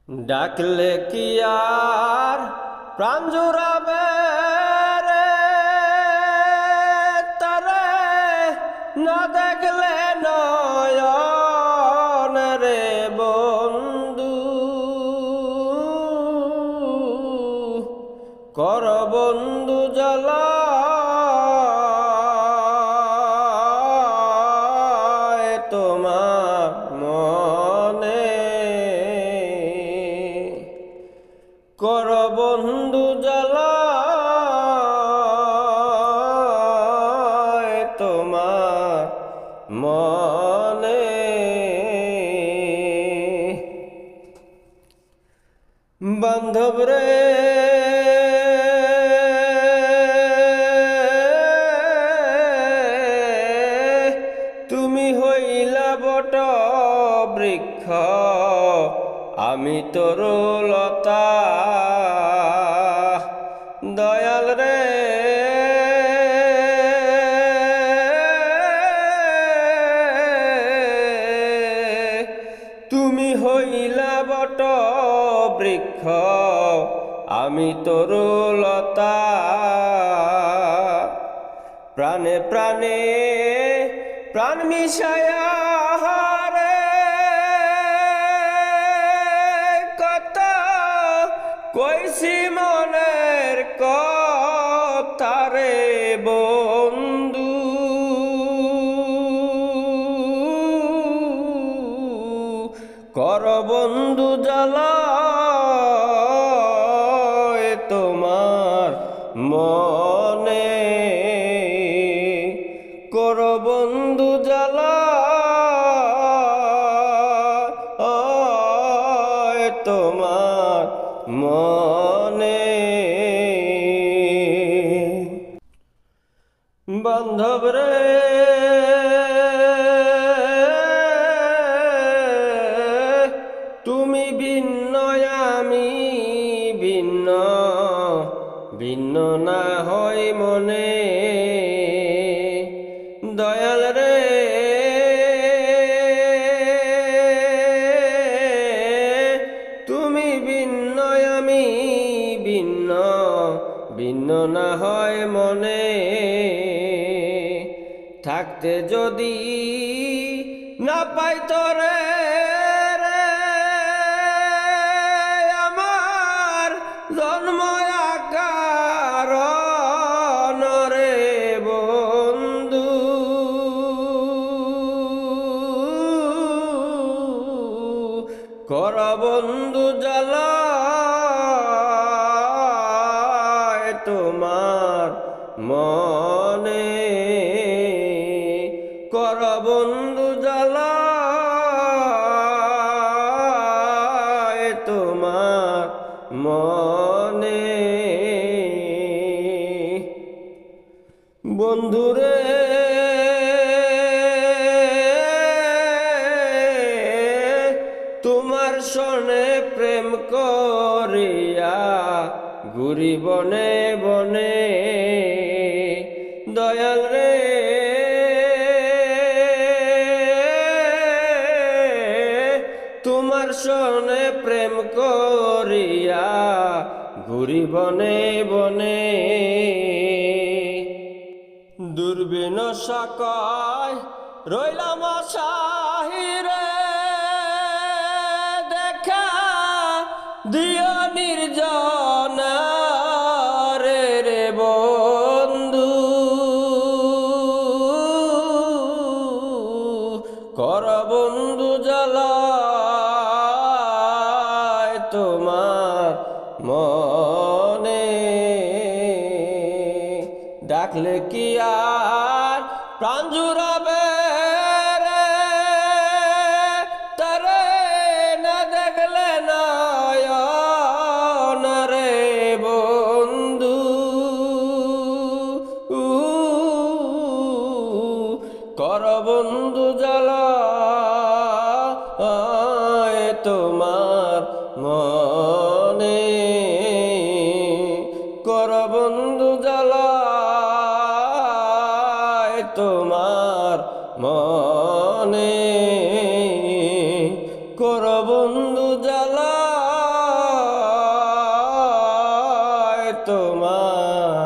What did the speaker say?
ডাকলে কি আর প্রাণ জুড়াবে রে, তারে না দেখলে নয়ন রে বন্ধু। কর বন্ধু জ্বালা তোমার মনে, কর বন্ধু জ্বালা তোমার মনে। বান্ধব রে তুমি হইলা বট বৃক্ষ, আমি তরুলতা। দয়াল রে তুমি হইলা বট বৃক্ষ, আমি তরুলতা। প্রাণে প্রাণে প্রাণ মিশায়া রে কত কইছি মনের কথা রে বন্ধু। কর বন্ধু জ্বালা তোমার মনে, কর বন্ধু জ্বালা তোমার মনে। বান্ধব রে তুমি ভিন্ন আমি ভিন্ন, ভিন্ন না হয় মনে। দয়াল রে তুমি ভিন্ন আমি ভিন্ন, ভিন্ন না হয় মনে। থাকতে যদি না পাই তোরে রে, আমার জন্ম আকার রে বন্ধু। কর বন্ধু জ্বালা তোমার মনে, কর বন্ধু জ্বালা তোমার মনে। বন্ধুরে তোমার সনে প্রেম করিয়া ঘুরি বনে বনে। দয়াল রে তোমার সনে প্রেম করিয়া ঘুরি বনে বনে। দূরবীন সাকায় রইলাম আশাহিরে, দেখা দিও নির্জনা রে বন্ধু। কর বন্ধু জ্বালা তোমার মনে, ডাকলে কি আর প্রাণ জুড়াবে রে, তারে না দেখলে নয়ন রে বন্ধু। কর বন্ধু জ্বালা তোমার মনে, কর বন্ধু জ্বালা তোমার মনে, কর বন্ধু জ্বালা। তোমার